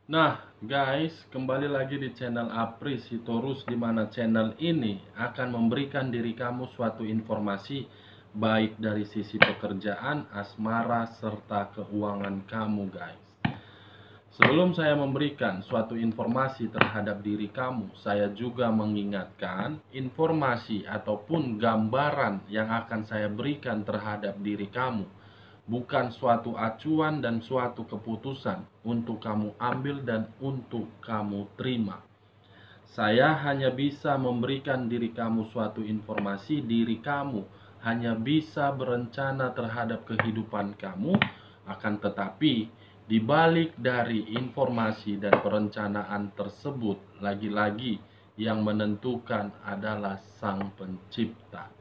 Nah, guys, kembali lagi di channel Apri Sitorus, di mana channel ini akan memberikan diri kamu suatu informasi baik dari sisi pekerjaan, asmara, serta keuangan kamu, guys. Sebelum saya memberikan suatu informasi terhadap diri kamu, saya juga mengingatkan informasi ataupun gambaran yang akan saya berikan terhadap diri kamu bukan suatu acuan dan suatu keputusan untuk kamu ambil dan untuk kamu terima. Saya hanya bisa memberikan diri kamu suatu informasi, diri kamu hanya bisa berencana terhadap kehidupan kamu, akan tetapi di balik dari informasi dan perencanaan tersebut, lagi-lagi yang menentukan adalah Sang Pencipta.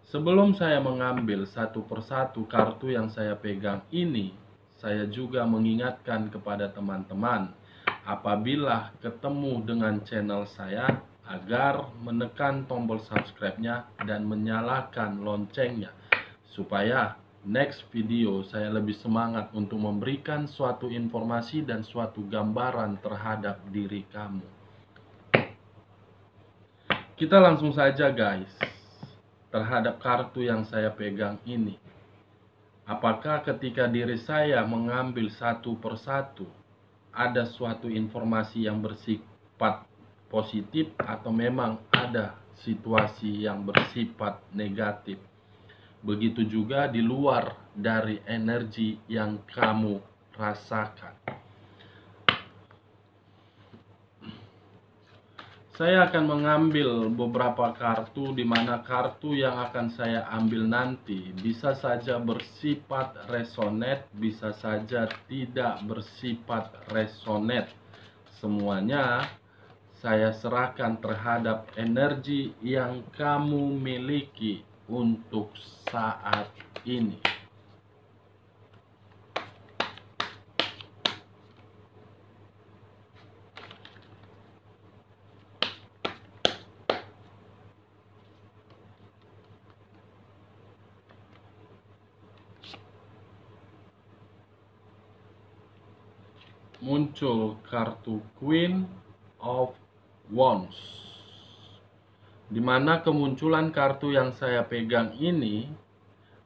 Sebelum saya mengambil satu persatu kartu yang saya pegang ini, saya juga mengingatkan kepada teman-teman, apabila ketemu dengan channel saya, agar menekan tombol subscribe-nya dan menyalakan loncengnya, supaya next video saya lebih semangat untuk memberikan suatu informasi dan suatu gambaran terhadap diri kamu. Kita langsung saja, guys, terhadap kartu yang saya pegang ini. Apakah ketika diri saya mengambil satu persatu, ada suatu informasi yang bersifat positif atau memang ada situasi yang bersifat negatif? Begitu juga di luar dari energi yang kamu rasakan. Saya akan mengambil beberapa kartu, di mana kartu yang akan saya ambil nanti bisa saja bersifat resonate, bisa saja tidak bersifat resonate. Semuanya saya serahkan terhadap energi yang kamu miliki untuk saat ini. Muncul kartu Queen of Wands, di mana kemunculan kartu yang saya pegang ini,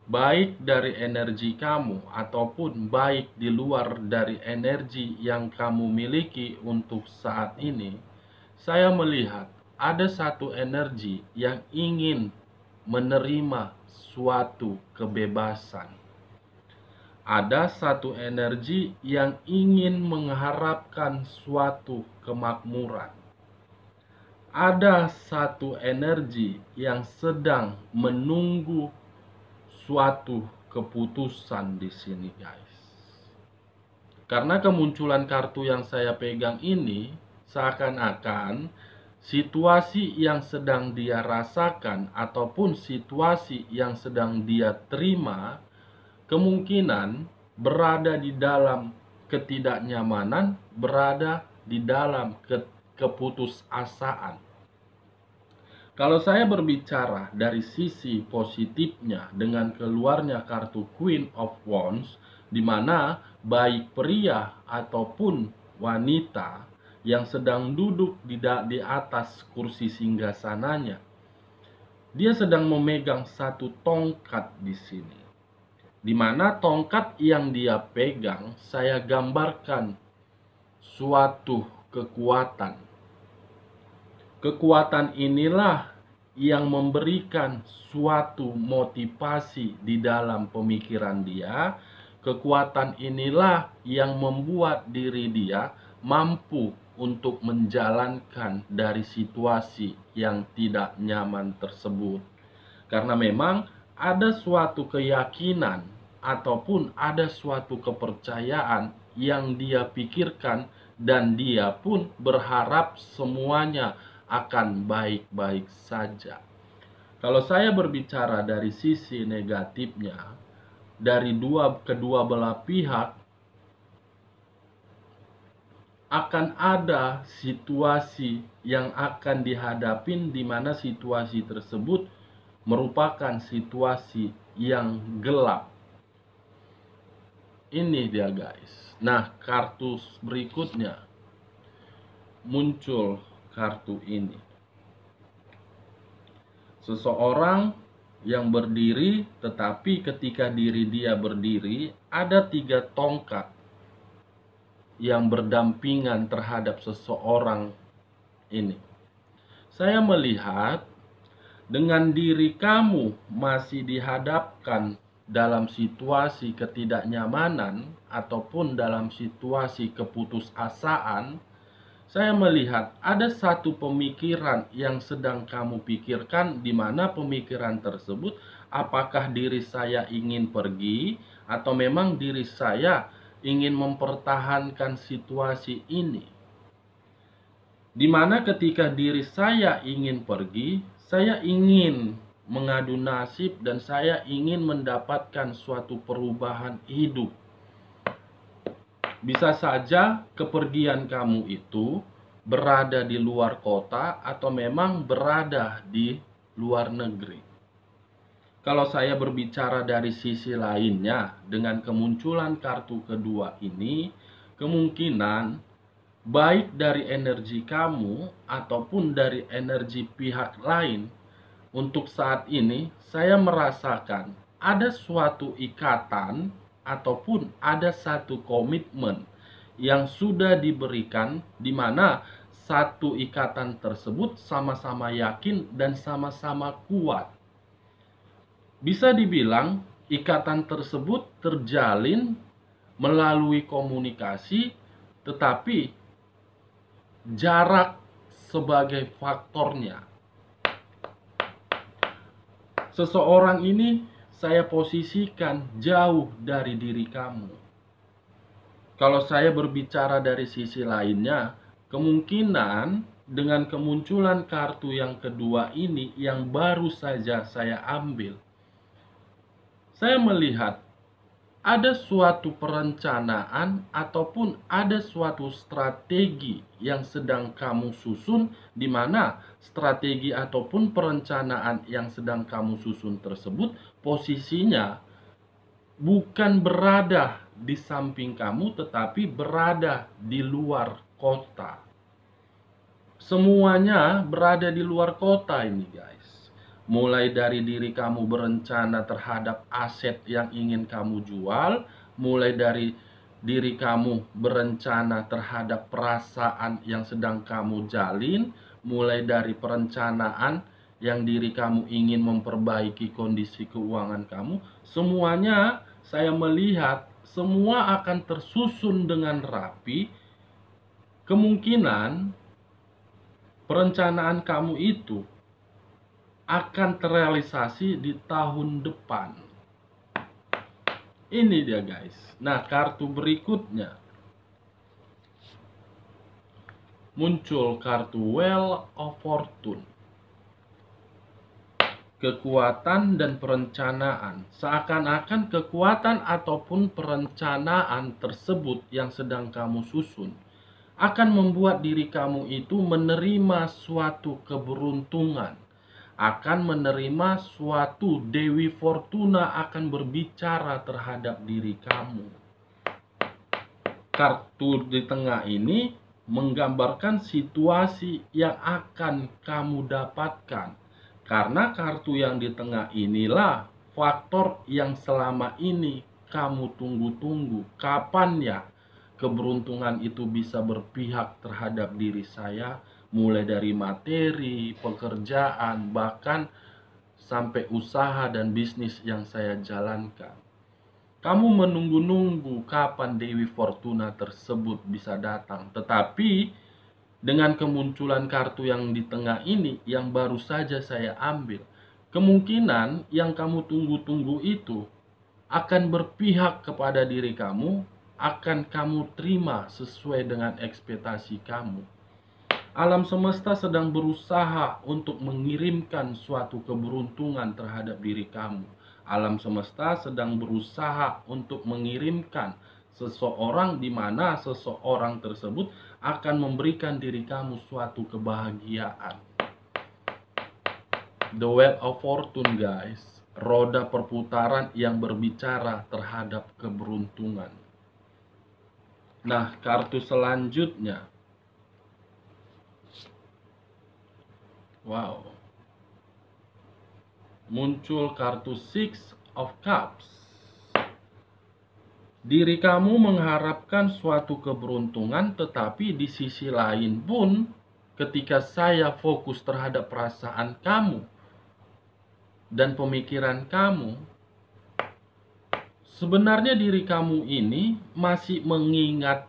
baik dari energi kamu ataupun baik di luar dari energi yang kamu miliki untuk saat ini, saya melihat ada satu energi yang ingin menerima suatu kebebasan. Ada satu energi yang ingin mengharapkan suatu kemakmuran. Ada satu energi yang sedang menunggu suatu keputusan di sini, guys. Karena kemunculan kartu yang saya pegang ini seakan-akan situasi yang sedang dia rasakan ataupun situasi yang sedang dia terima kemungkinan berada di dalam ketidaknyamanan, berada di dalam keputusasaan. Kalau saya berbicara dari sisi positifnya dengan keluarnya kartu Queen of Wands, di mana baik pria ataupun wanita yang sedang duduk di atas kursi singgasananya, dia sedang memegang satu tongkat di sini. Di mana tongkat yang dia pegang, saya gambarkan suatu kekuatan. Kekuatan inilah yang memberikan suatu motivasi di dalam pemikiran dia. Kekuatan inilah yang membuat diri dia mampu untuk menjalankan dari situasi yang tidak nyaman tersebut. Karena memang ada suatu keyakinan ataupun ada suatu kepercayaan yang dia pikirkan dan dia pun berharap semuanya akan baik-baik saja. Kalau saya berbicara dari sisi negatifnya, dari kedua belah pihak akan ada situasi yang akan dihadapin, di mana situasi tersebut merupakan situasi yang gelap. Ini dia guys. Nah, kartu berikutnya muncul kartu ini. Seseorang yang berdiri, tetapi ketika diri dia berdiri, ada 3 tongkat yang berdampingan terhadap seseorang ini. Saya melihat dengan diri kamu masih dihadapkan dalam situasi ketidaknyamanan ataupun dalam situasi keputusasaan, saya melihat ada satu pemikiran yang sedang kamu pikirkan, di mana pemikiran tersebut apakah diri saya ingin pergi atau memang diri saya ingin mempertahankan situasi ini. Di mana ketika diri saya ingin pergi, saya ingin mengadu nasib dan saya ingin mendapatkan suatu perubahan hidup. Bisa saja kepergian kamu itu berada di luar kota atau memang berada di luar negeri. Kalau saya berbicara dari sisi lainnya, dengan kemunculan kartu kedua ini, kemungkinan baik dari energi kamu ataupun dari energi pihak lain, untuk saat ini saya merasakan ada suatu ikatan ataupun ada satu komitmen yang sudah diberikan, di mana satu ikatan tersebut sama-sama yakin dan sama-sama kuat. Bisa dibilang ikatan tersebut terjalin melalui komunikasi, tetapi jarak sebagai faktornya. Seseorang ini saya posisikan jauh dari diri kamu. Kalau saya berbicara dari sisi lainnya, kemungkinan dengan kemunculan kartu yang kedua ini yang baru saja saya ambil, saya melihat ada suatu perencanaan ataupun ada suatu strategi yang sedang kamu susun, di mana strategi ataupun perencanaan yang sedang kamu susun tersebut posisinya bukan berada di samping kamu, tetapi berada di luar kota. Semuanya berada di luar kota ini guys. Mulai dari diri kamu berencana terhadap aset yang ingin kamu jual, mulai dari diri kamu berencana terhadap perasaan yang sedang kamu jalin, mulai dari perencanaan yang diri kamu ingin memperbaiki kondisi keuangan kamu, semuanya saya melihat semua akan tersusun dengan rapi. Kemungkinan perencanaan kamu itu akan terrealisasi di tahun depan. Ini dia guys. Nah, kartu berikutnya muncul kartu Wheel of Fortune. Kekuatan dan perencanaan. Seakan-akan kekuatan ataupun perencanaan tersebut yang sedang kamu susun akan membuat diri kamu itu menerima suatu keberuntungan, akan menerima suatu Dewi Fortuna akan berbicara terhadap diri kamu. Kartu di tengah ini menggambarkan situasi yang akan kamu dapatkan. Karena kartu yang di tengah inilah faktor yang selama ini kamu tunggu-tunggu. Kapan ya keberuntungan itu bisa berpihak terhadap diri saya? Mulai dari materi, pekerjaan, bahkan sampai usaha dan bisnis yang saya jalankan. Kamu menunggu-nunggu kapan Dewi Fortuna tersebut bisa datang. Tetapi dengan kemunculan kartu yang di tengah ini yang baru saja saya ambil, kemungkinan yang kamu tunggu-tunggu itu akan berpihak kepada diri kamu, akan kamu terima sesuai dengan ekspektasi kamu. Alam semesta sedang berusaha untuk mengirimkan suatu keberuntungan terhadap diri kamu. Alam semesta sedang berusaha untuk mengirimkan seseorang, di mana seseorang tersebut akan memberikan diri kamu suatu kebahagiaan. The Wheel of Fortune guys, roda perputaran yang berbicara terhadap keberuntungan. Nah, kartu selanjutnya. Wow. Muncul kartu Six of Cups. Diri kamu mengharapkan suatu keberuntungan, tetapi di sisi lain pun ketika saya fokus terhadap perasaan kamu dan pemikiran kamu, sebenarnya diri kamu ini masih mengingat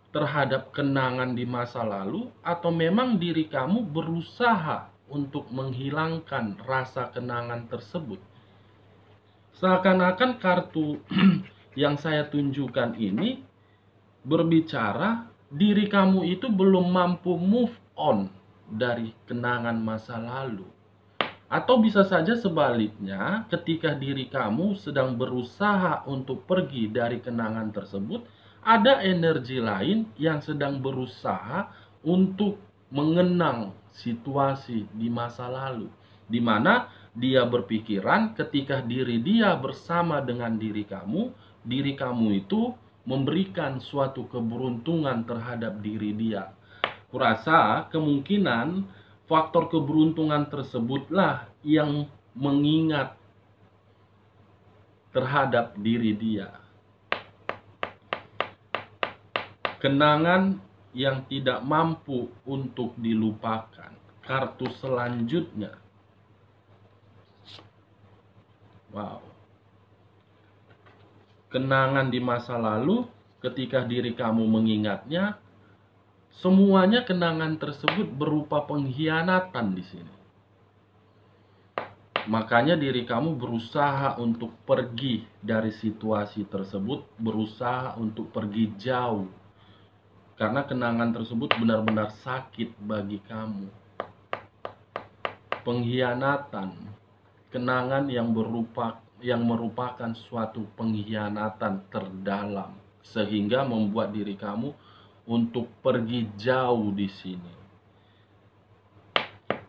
terhadap kenangan di masa lalu, atau memang diri kamu berusaha untuk menghilangkan rasa kenangan tersebut. Seakan-akan kartu yang saya tunjukkan ini berbicara diri kamu itu belum mampu move on dari kenangan masa lalu. Atau bisa saja sebaliknya, ketika diri kamu sedang berusaha untuk pergi dari kenangan tersebut, ada energi lain yang sedang berusaha untuk mengenang situasi di masa lalu, di mana dia berpikiran ketika diri dia bersama dengan diri kamu itu memberikan suatu keberuntungan terhadap diri dia. Kurasa kemungkinan faktor keberuntungan tersebutlah yang mengingat terhadap diri dia. Kenangan yang tidak mampu untuk dilupakan. Kartu selanjutnya. Wow. Kenangan di masa lalu, ketika diri kamu mengingatnya, semuanya kenangan tersebut berupa pengkhianatan di sini. Makanya diri kamu berusaha untuk pergi dari situasi tersebut, berusaha untuk pergi jauh. Karena kenangan tersebut benar-benar sakit bagi kamu. Pengkhianatan, kenangan yang merupakan suatu pengkhianatan terdalam, sehingga membuat diri kamu untuk pergi jauh di sini.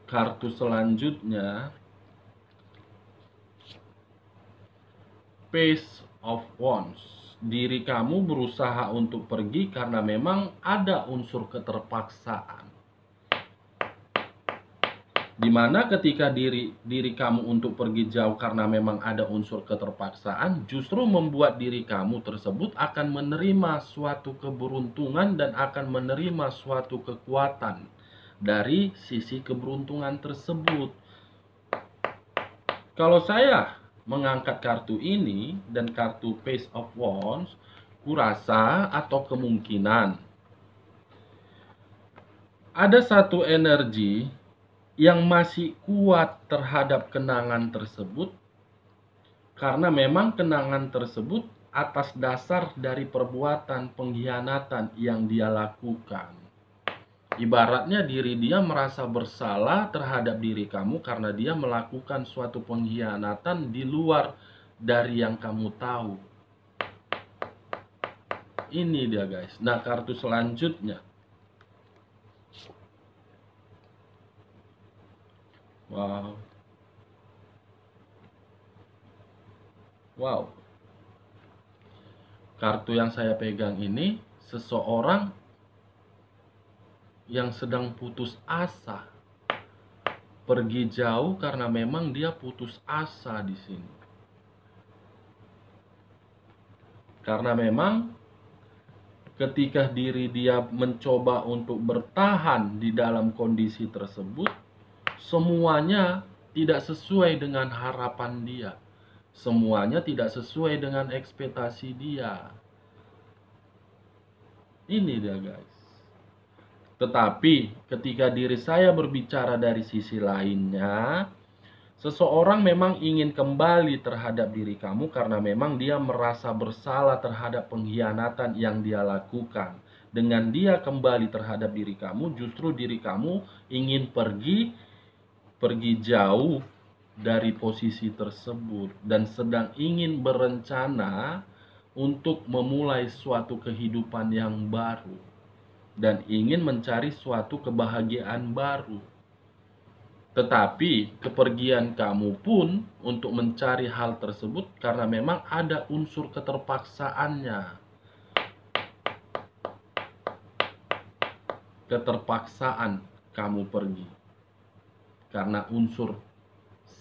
Kartu selanjutnya, Page of Wands. Diri kamu berusaha untuk pergi karena memang ada unsur keterpaksaan. Dimana ketika diri kamu untuk pergi jauh karena memang ada unsur keterpaksaan, justru membuat diri kamu tersebut akan menerima suatu keberuntungan dan akan menerima suatu kekuatan dari sisi keberuntungan tersebut. Kalau saya mengangkat kartu ini dan kartu Page of Wands, kurasa atau kemungkinan ada satu energi yang masih kuat terhadap kenangan tersebut, karena memang kenangan tersebut atas dasar dari perbuatan pengkhianatan yang dia lakukan. Ibaratnya diri dia merasa bersalah terhadap diri kamu karena dia melakukan suatu pengkhianatan di luar dari yang kamu tahu. Ini dia guys. Nah, kartu selanjutnya. Wow. Wow. Kartu yang saya pegang ini seseorang yang sedang putus asa. Pergi jauh karena memang dia putus asa di sini. Karena memang ketika diri dia mencoba untuk bertahan di dalam kondisi tersebut, semuanya tidak sesuai dengan harapan dia. Semuanya tidak sesuai dengan ekspektasi dia. Ini dia guys. Tetapi ketika diri saya berbicara dari sisi lainnya, seseorang memang ingin kembali terhadap diri kamu karena memang dia merasa bersalah terhadap pengkhianatan yang dia lakukan. Dengan dia kembali terhadap diri kamu, justru diri kamu ingin pergi jauh dari posisi tersebut dan sedang ingin berencana untuk memulai suatu kehidupan yang baru dan ingin mencari suatu kebahagiaan baru. Tetapi kepergian kamu pun untuk mencari hal tersebut karena memang ada unsur keterpaksaannya. keterpaksaan kamu pergi. Karena unsur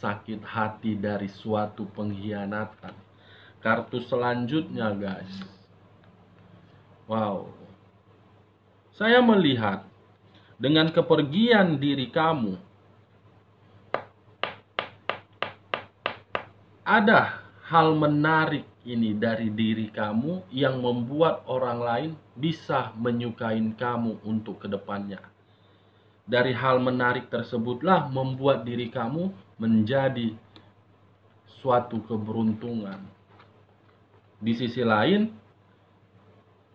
sakit hati dari suatu pengkhianatan. Kartu selanjutnya guys. Wow. Saya melihat dengan kepergian diri kamu, ada hal menarik ini dari diri kamu yang membuat orang lain bisa menyukai kamu untuk kedepannya. Dari hal menarik tersebutlah membuat diri kamu menjadi suatu keberuntungan. Di sisi lain,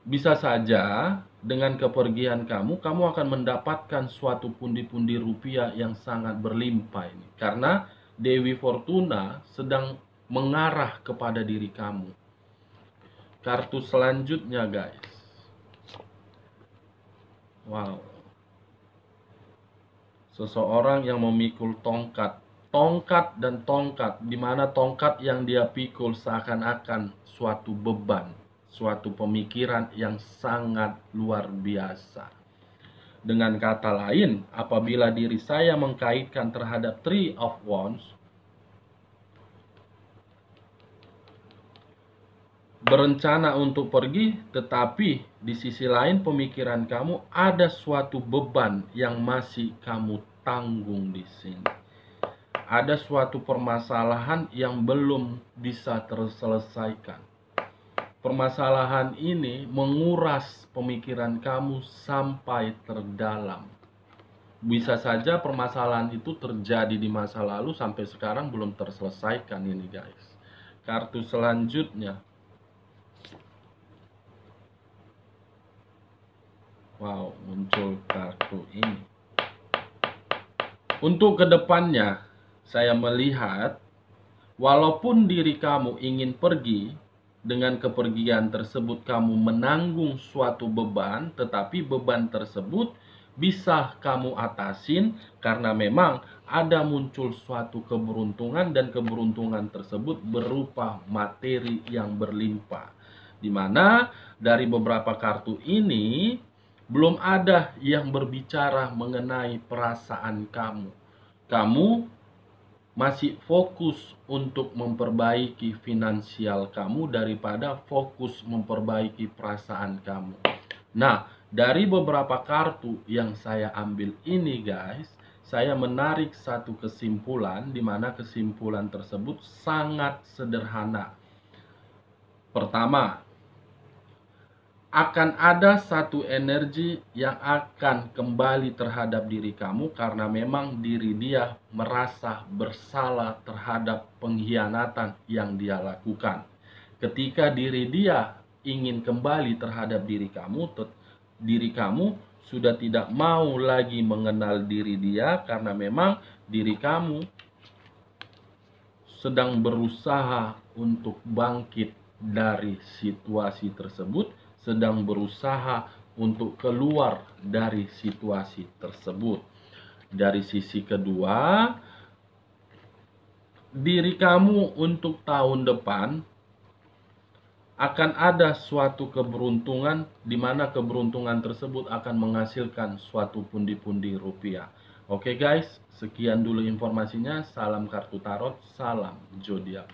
bisa saja dengan kepergian kamu akan mendapatkan suatu pundi-pundi rupiah yang sangat berlimpah ini. Karena Dewi Fortuna sedang mengarah kepada diri kamu. Kartu selanjutnya guys. Wow. Seseorang yang memikul tongkat. Tongkat dan tongkat, di mana tongkat yang dia pikul seakan-akan suatu beban, suatu pemikiran yang sangat luar biasa. Dengan kata lain, apabila diri saya mengkaitkan terhadap Three of Wands, berencana untuk pergi, tetapi di sisi lain pemikiran kamu ada suatu beban yang masih kamu tanggung di sini. Ada suatu permasalahan yang belum bisa terselesaikan. Permasalahan ini menguras pemikiran kamu sampai terdalam. Bisa saja permasalahan itu terjadi di masa lalu sampai sekarang belum terselesaikan ini guys. Kartu selanjutnya. Wow, muncul kartu ini. Untuk kedepannya, saya melihat walaupun diri kamu ingin pergi, dengan kepergian tersebut kamu menanggung suatu beban, tetapi beban tersebut bisa kamu atasin karena memang ada muncul suatu keberuntungan, dan keberuntungan tersebut berupa materi yang berlimpah. Dimana dari beberapa kartu ini belum ada yang berbicara mengenai perasaan kamu. Kamu masih fokus untuk memperbaiki finansial kamu daripada fokus memperbaiki perasaan kamu. Nah, dari beberapa kartu yang saya ambil ini guys, saya menarik satu kesimpulan, di mana kesimpulan tersebut sangat sederhana. Pertama, akan ada satu energi yang akan kembali terhadap diri kamu karena memang diri dia merasa bersalah terhadap pengkhianatan yang dia lakukan. Ketika diri dia ingin kembali terhadap diri kamu sudah tidak mau lagi mengenal diri dia karena memang diri kamu sedang berusaha untuk bangkit dari situasi tersebut, sedang berusaha untuk keluar dari situasi tersebut. Dari sisi kedua, diri kamu untuk tahun depan akan ada suatu keberuntungan, di mana keberuntungan tersebut akan menghasilkan suatu pundi-pundi rupiah. Oke guys, sekian dulu informasinya. Salam kartu tarot, salam zodiak.